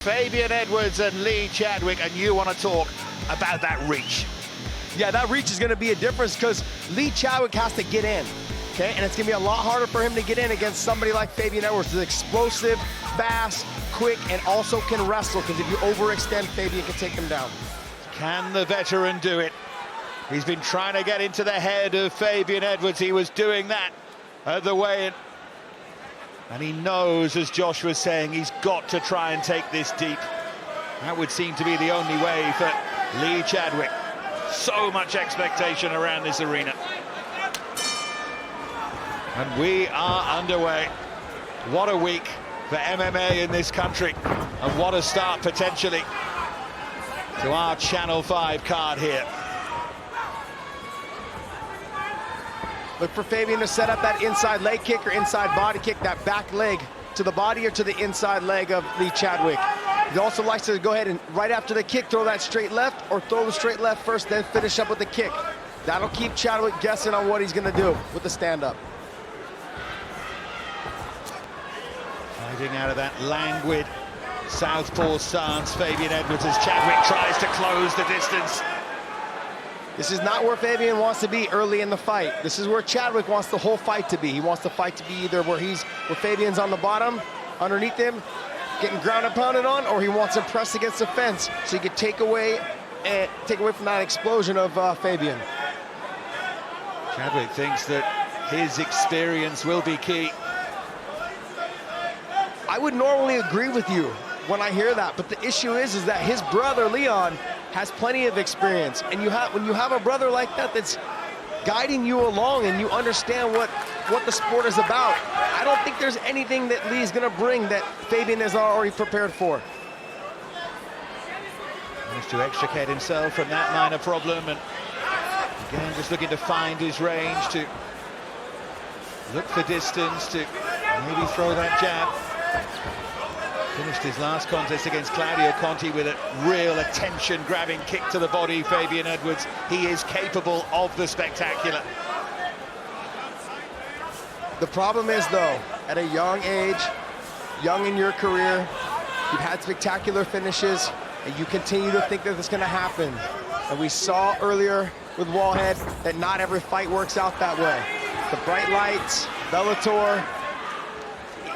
Fabian Edwards and Lee Chadwick, and you want to talk about that reach. Yeah, that reach is going to be a difference because Lee Chadwick has to get in, okay? And it's going to be a lot harder for him to get in against somebody like Fabian Edwards, who's explosive, fast, quick, and also can wrestle, because if you overextend, Fabian can take him down. Can the veteran do it? He's been trying to get into the head of Fabian Edwards. He was doing that at the weigh-in. And he knows, as Josh was saying, he's got to try and take this deep. That would seem to be the only way for Lee Chadwick. So much expectation around this arena. And we are underway. What a week for MMA in this country. And what a start, potentially, to our Channel 5 card here. Look for Fabian to set up that inside leg kick or inside body kick, that back leg to the body or to the inside leg of Lee Chadwick. He also likes to go ahead and, right after the kick, throw that straight left, or throw the straight left first, then finish up with the kick. That'll keep Chadwick guessing on what he's going to do with the stand-up. Fighting out of that languid southpaw stance, Fabian Edwards, as Chadwick tries to close the distance. This is not where Fabian wants to be early in the fight. This is where Chadwick wants the whole fight to be. He wants the fight to be either where Fabian's on the bottom, underneath him, getting ground and pounded on, or he wants him pressed against the fence so he can take away from that explosion of Fabian. Chadwick thinks that his experience will be key. I would normally agree with you when I hear that, but the issue is that his brother Leon has plenty of experience, and when you have a brother like that that's guiding you along and you understand what the sport is about, I don't think there's anything that Lee's gonna bring that Fabian is already prepared for. Managed to extricate himself from that minor problem, and again just looking to find his range, to look for distance, to maybe throw that jab. Finished his last contest against Claudio Conti with a real attention-grabbing kick to the body. Fabian Edwards, he is capable of the spectacular. The problem is, though, at a young age, young in your career, you've had spectacular finishes, and you continue to think that it's going to happen. And we saw earlier with Wallhead that not every fight works out that way. The bright lights, Bellator,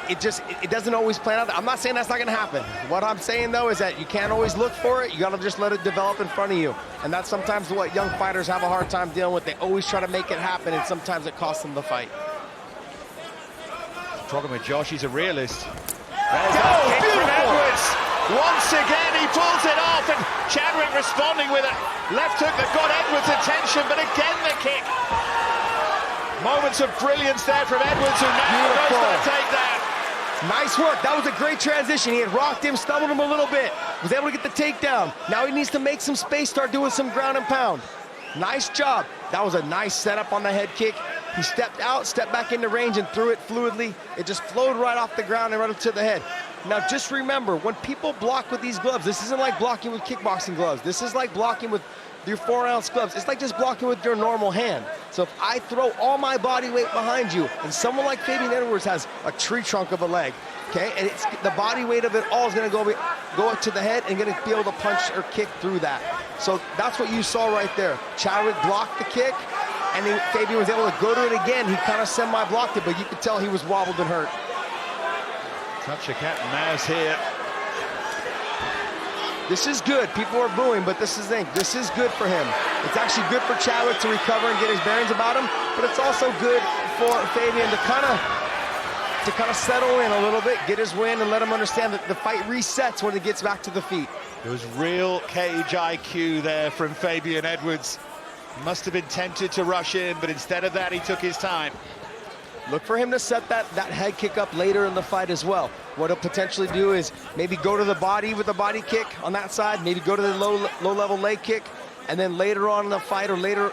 it doesn't always plan out. I'm not saying that's not going to happen. What I'm saying, though, is that you can't always look for it. You got to just let it develop in front of you. And that's sometimes what young fighters have a hard time dealing with. They always try to make it happen, and sometimes it costs them the fight. The problem with Josh, he's a realist. There's that kick from Edwards. Once again, he pulls it off, and Chadwick responding with a left hook that got Edwards' attention, but again the kick. Moments of brilliance there from Edwards, who now knows how to take that. Nice work. That was a great transition. He had rocked him, stumbled him a little bit, was able to get the takedown. Now he needs to make some space, start doing some ground and pound. Nice job. That was a nice setup on the head kick. He stepped out, stepped back into range, and threw it fluidly. It just flowed right off the ground and right up to the head. Now just remember, when people block with these gloves, this isn't like blocking with kickboxing gloves. This is like blocking with your 4-ounce gloves. It's like just blocking with your normal hand. So if I throw all my body weight behind you, and someone like Fabian Edwards has a tree trunk of a leg, okay, and it's the body weight of it all is going to go up to the head and going to be able to punch or kick through that. So that's what you saw right there. Chadwick blocked the kick, and then Fabian was able to go to it again. He kind of semi-blocked it, but you could tell he was wobbled and hurt. Touch of cat and mouse here. This is good. People are booing, but this is the thing. This is good for him. It's actually good for Chadwick to recover and get his bearings about him, but it's also good for Fabian to kind of settle in a little bit, get his win, and let him understand that the fight resets when he gets back to the feet. There was real cage IQ there from Fabian Edwards. He must have been tempted to rush in, but instead of that, he took his time. Look for him to set that head kick up later in the fight as well. What he'll potentially do is maybe go to the body with the body kick on that side, maybe go to the low-level leg kick, and then later on in the fight, or later,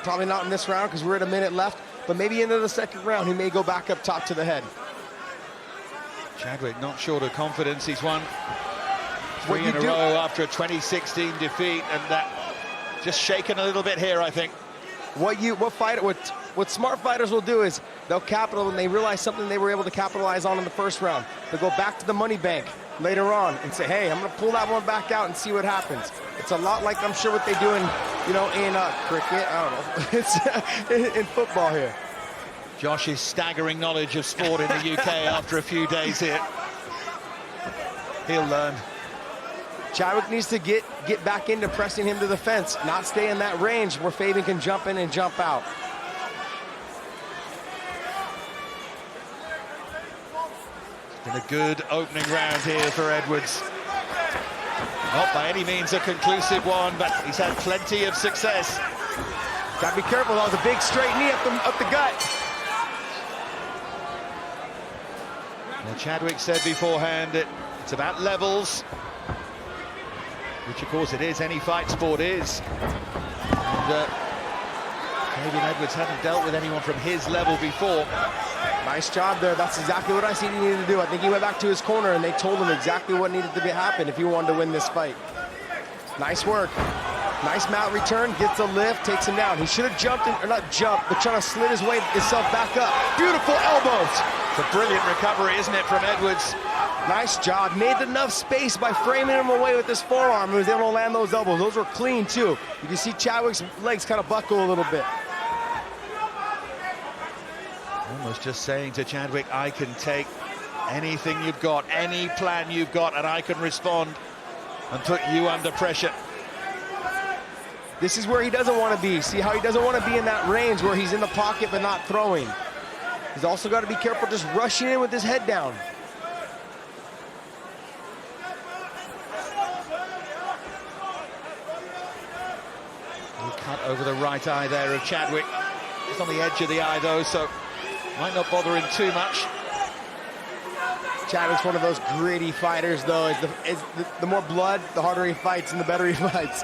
probably not in this round because we're at a minute left, but maybe into the second round, he may go back up top to the head. Chadwick not short of confidence. He's won 3 in a row after a 2016 defeat, and that just shaken a little bit here, I think. What smart fighters will do is they'll capital when they realize something they were able to capitalize on in the first round. They'll go back to the money bank. later on and say, hey, I'm gonna pull that one back out and see what happens. It's a lot like, I'm sure, what they do in, in cricket, I don't know, it's in football here. Josh's staggering knowledge of sport in the UK after a few days here. He'll learn. Chadwick needs to get back into pressing him to the fence, not stay in that range where Fabian can jump in and jump out. It's been a good opening round here for Edwards. Not by any means a conclusive one, but he's had plenty of success. Gotta be careful, that was a big straight knee up the gut. Well, Chadwick said beforehand that it's about levels, which of course it is, any fight sport is. And Fabian Edwards hadn't dealt with anyone from his level before. Nice job there. That's exactly what I seen he needed to do. I think he went back to his corner and they told him exactly what needed to happen if he wanted to win this fight. Nice work. Nice mount return, gets a lift, takes him down. He should have jumped, or not jumped, but trying to slid himself back up. Beautiful elbows. It's a brilliant recovery, isn't it, from Edwards? Nice job. Made enough space by framing him away with his forearm. He was able to land those elbows. Those were clean, too. You can see Chadwick's legs kind of buckle a little bit. Almost just saying to Chadwick, I can take anything you've got, any plan you've got, and I can respond and put you under pressure. This is where he doesn't want to be. See how he doesn't want to be in that range where he's in the pocket but not throwing. He's also got to be careful just rushing in with his head down. Cut over the right eye there of Chadwick. It's on the edge of the eye though, so might not bother him too much. Chadwick's one of those gritty fighters though. The more blood, the harder he fights and the better he fights.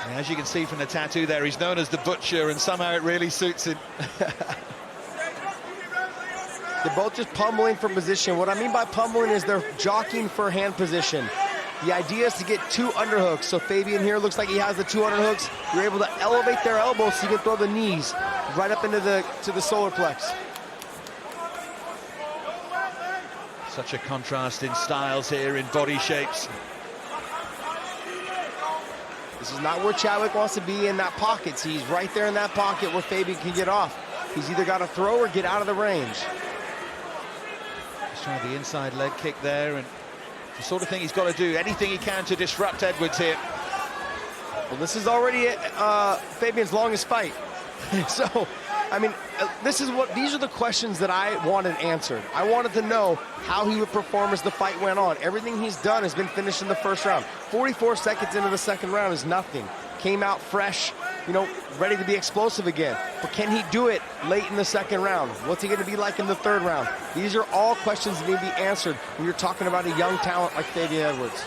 And as you can see from the tattoo there, he's known as the Butcher, and somehow it really suits him. They're both just pummeling for position. What I mean by pummeling is they're jockeying for hand position. The idea is to get two underhooks. So Fabian here looks like he has the two underhooks. You're able to elevate their elbows so you can throw the knees right up into the solar plex. Such a contrast in styles here, in body shapes. This is not where Chadwick wants to be in that pocket. See, he's right there in that pocket where Fabian can get off. He's either got to throw or get out of the range. He's trying the inside leg kick there, and the sort of thing he's got to do, anything he can to disrupt Edwards here. Well, this is already Fabian's longest fight. So, I mean, these are the questions that I wanted answered. I wanted to know how he would perform as the fight went on. Everything he's done has been finished in the first round. 44 seconds into the second round is nothing. Came out fresh, ready to be explosive again. But can he do it late in the second round? What's he going to be like in the third round? These are all questions that need to be answered when you're talking about a young talent like Fabian Edwards.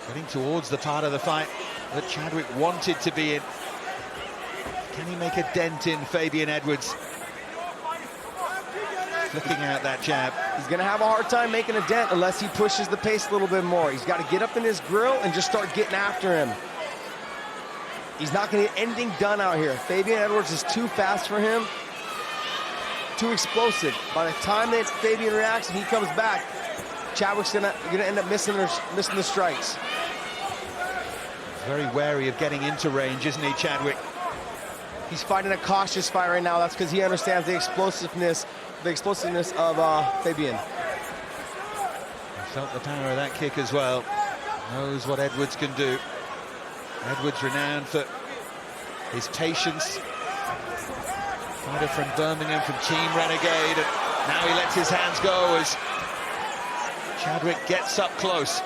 Getting towards the part of the fight that Chadwick wanted to be in. Can he make a dent in Fabian Edwards? Flicking out that jab. He's going to have a hard time making a dent unless he pushes the pace a little bit more. He's got to get up in his grill and just start getting after him. He's not going to get anything done out here. Fabian Edwards is too fast for him, too explosive. By the time that Fabian reacts and he comes back, Chadwick's going to end up missing the strikes. Very wary of getting into range, isn't he, Chadwick? He's fighting a cautious fight right now. That's because he understands the explosiveness of Fabian. He felt the power of that kick as well. Knows what Edwards can do. Edwards renowned for his patience. Fighter from Birmingham, from Team Renegade, and now he lets his hands go as Chadwick gets up close.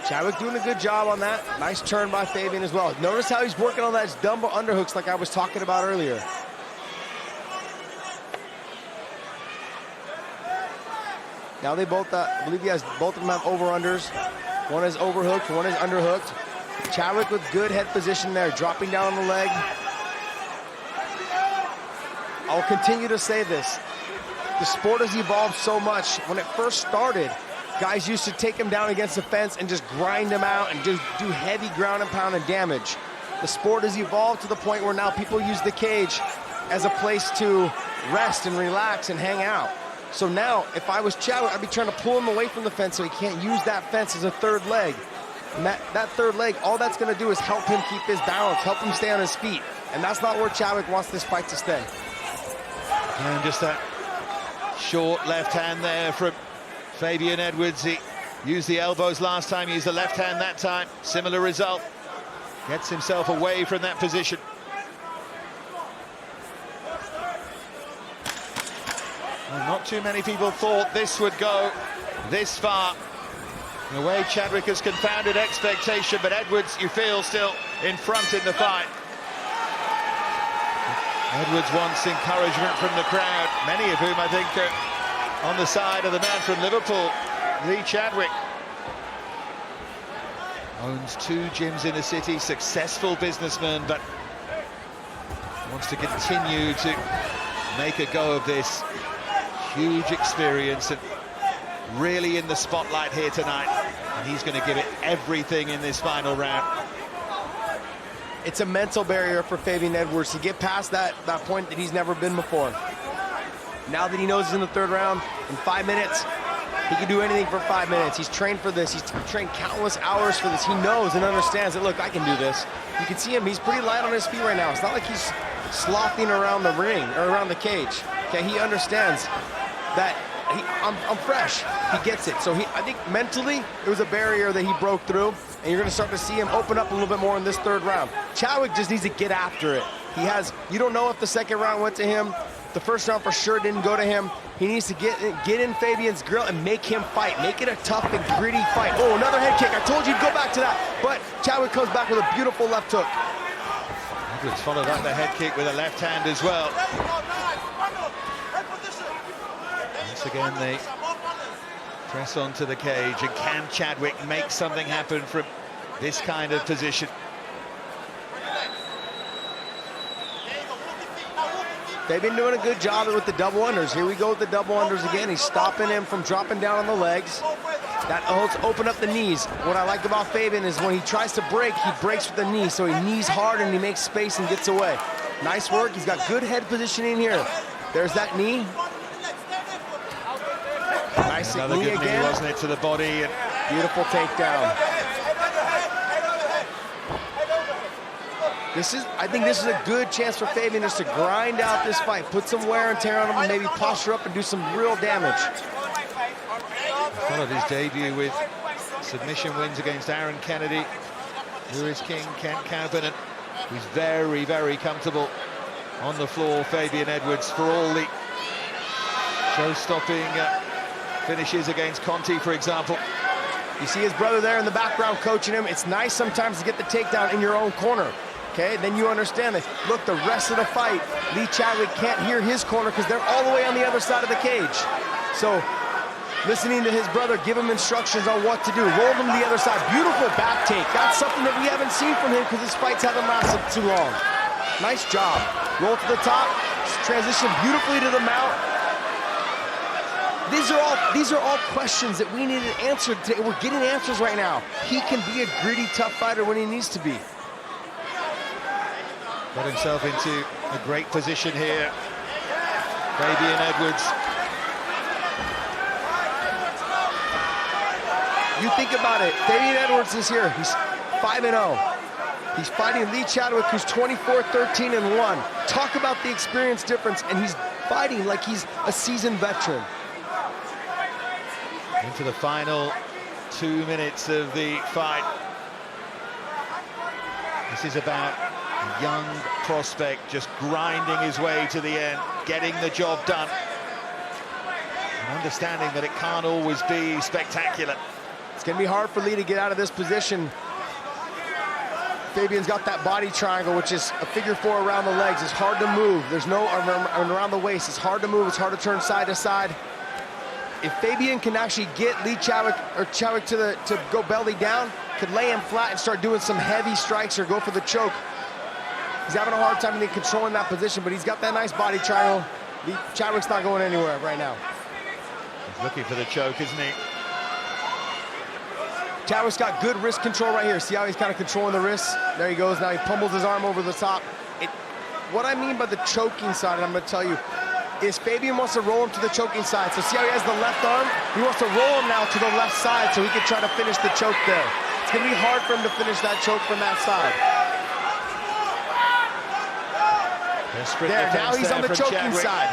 Chadwick doing a good job on that. Nice turn by Fabian as well. Notice how he's working on those dumbbell underhooks like I was talking about earlier. Now they both, I believe both of them have over-unders. One is overhooked, one is underhooked. Chadwick with good head position there, dropping down on the leg. I'll continue to say this. The sport has evolved so much. When it first started, guys used to take him down against the fence and just grind him out and just do heavy ground and pound and damage. the sport has evolved to the point where now people use the cage as a place to rest and relax and hang out. So now, if I was Chadwick, I'd be trying to pull him away from the fence so he can't use that fence as a third leg. And that third leg, all that's going to do is help him keep his balance, help him stay on his feet. And that's not where Chadwick wants this fight to stay. And just that short left hand there from Fabian Edwards. He used the elbows last time, used the left hand that time. Similar result. Gets himself away from that position. Well, not too many people thought this would go this far. In a way, Chadwick has confounded expectation, but Edwards, you feel, still in front in the fight. Edwards wants encouragement from the crowd, many of whom I think are on the side of the man from Liverpool, Lee Chadwick. Owns 2 gyms in the city, successful businessman, but wants to continue to make a go of this. Huge experience and really in the spotlight here tonight, and he's going to give it everything in this final round. It's a mental barrier for Fabian Edwards to get past that point that he's never been before. Now that he knows he's in the third round, in 5 minutes, he can do anything for 5 minutes. He's trained for this. He's trained countless hours for this. He knows and understands that, look, I can do this. You can see him, he's pretty light on his feet right now. It's not like he's slothing around the ring or around the cage. Okay, he understands that I'm fresh. He gets it. So I think mentally, it was a barrier that he broke through, and you're gonna start to see him open up a little bit more in this third round. Chadwick just needs to get after it. You don't know if the second round went to him. The first round for sure didn't go to him. He needs to get in Fabian's grill and make him fight. Make it a tough and gritty fight. Oh, another head kick. I told you to go back to that. But Chadwick comes back with a beautiful left hook. Edwards followed up the head kick with a left hand as well. Once again, they press onto the cage, and can Chadwick make something happen from this kind of position? They've been doing a good job with the double unders. Here we go with the double unders again. He's stopping him from dropping down on the legs. That helps open up the knees. What I like about Fabian is when he tries to break, he breaks with the knee. So he knees hard and he makes space and gets away. Nice work. He's got good head positioning here. There's that knee. Nice another knee good again. Knee, wasn't it, to the body? And beautiful takedown. I think this is a good chance for Fabian just to grind out this fight, put some wear and tear on him, and maybe posture up and do some real damage. Followed his debut with submission wins against Aaron Kennedy, Lewis King, Kent Kapanen. He's very, very comfortable on the floor, Fabian Edwards, for all the show-stopping finishes against Conti, for example. You see his brother there in the background coaching him. It's nice sometimes to get the takedown in your own corner. Okay, then you understand that. Look, the rest of the fight, Lee Chadwick can't hear his corner because they're all the way on the other side of the cage. So, listening to his brother give him instructions on what to do. Roll him to the other side. Beautiful back take. That's something that we haven't seen from him because his fights haven't lasted too long. Nice job. Roll to the top. Transition beautifully to the mount. These are all questions that we needed answered today. We're getting answers right now. He can be a gritty, tough fighter when he needs to be. Got himself into a great position here, Fabian Edwards. You think about it, Fabian Edwards is here. He's 5-0. He's fighting Lee Chadwick, who's 24-13-1. Talk about the experience difference, and he's fighting like he's a seasoned veteran. Into the final 2 minutes of the fight. This is about a young prospect just grinding his way to the end, getting the job done, and understanding that it can't always be spectacular. It's going to be hard for Lee to get out of this position. Fabian's got that body triangle, which is a figure 4 around the legs. It's hard to move. There's no around the waist. It's hard to move. It's hard to turn side to side. If Fabian can actually get Lee Chadwick or Chadwick to go belly down, could lay him flat and start doing some heavy strikes or go for the choke. He's having a hard time controlling that position, but he's got that nice body triangle. Lee Chadwick's not going anywhere right now. He's looking for the choke, isn't he? Chadwick's got good wrist control right here. See how he's kind of controlling the wrist? There he goes. Now he pummels his arm over the top. What I mean by the choking side, and I'm going to tell you, is Fabian wants to roll him to the choking side. So see how he has the left arm? He wants to roll him now to the left side so he can try to finish the choke there. It's going to be hard for him to finish that choke from that side. There, now he's on the choking side.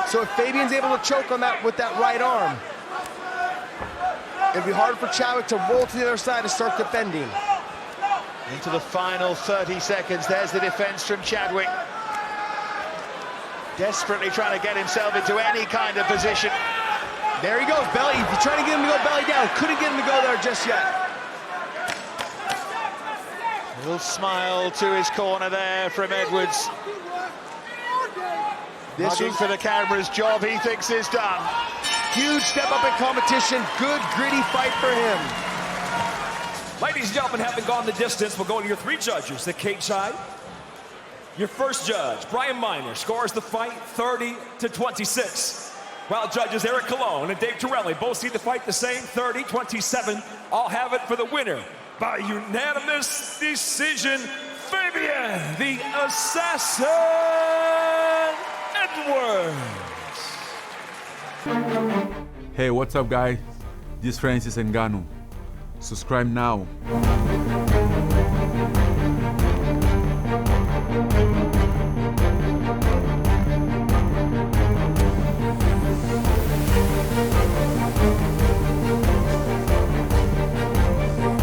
So if Fabian's able to choke on that with that right arm, it'll be hard for Chadwick to roll to the other side to start defending. Into the final 30 seconds, there's the defense from Chadwick. Desperately trying to get himself into any kind of position. There he goes, belly. He's trying to get him to go belly down. Couldn't get him to go there just yet. A little smile to his corner there from Edwards. Looking for the camera's job he thinks is done. Huge step up in competition. Good, gritty fight for him. Ladies and gentlemen, having gone the distance, we'll go to your three judges. The cage side. Your first judge, Brian Miner, scores the fight 30-26. While judges Eric Colon and Dave Torelli both see the fight the same, 30-27. I'll have it for the winner by unanimous decision, Fabian, the Assassin Edwards. Hey, what's up, guys? This is Francis Ngannou. Subscribe now.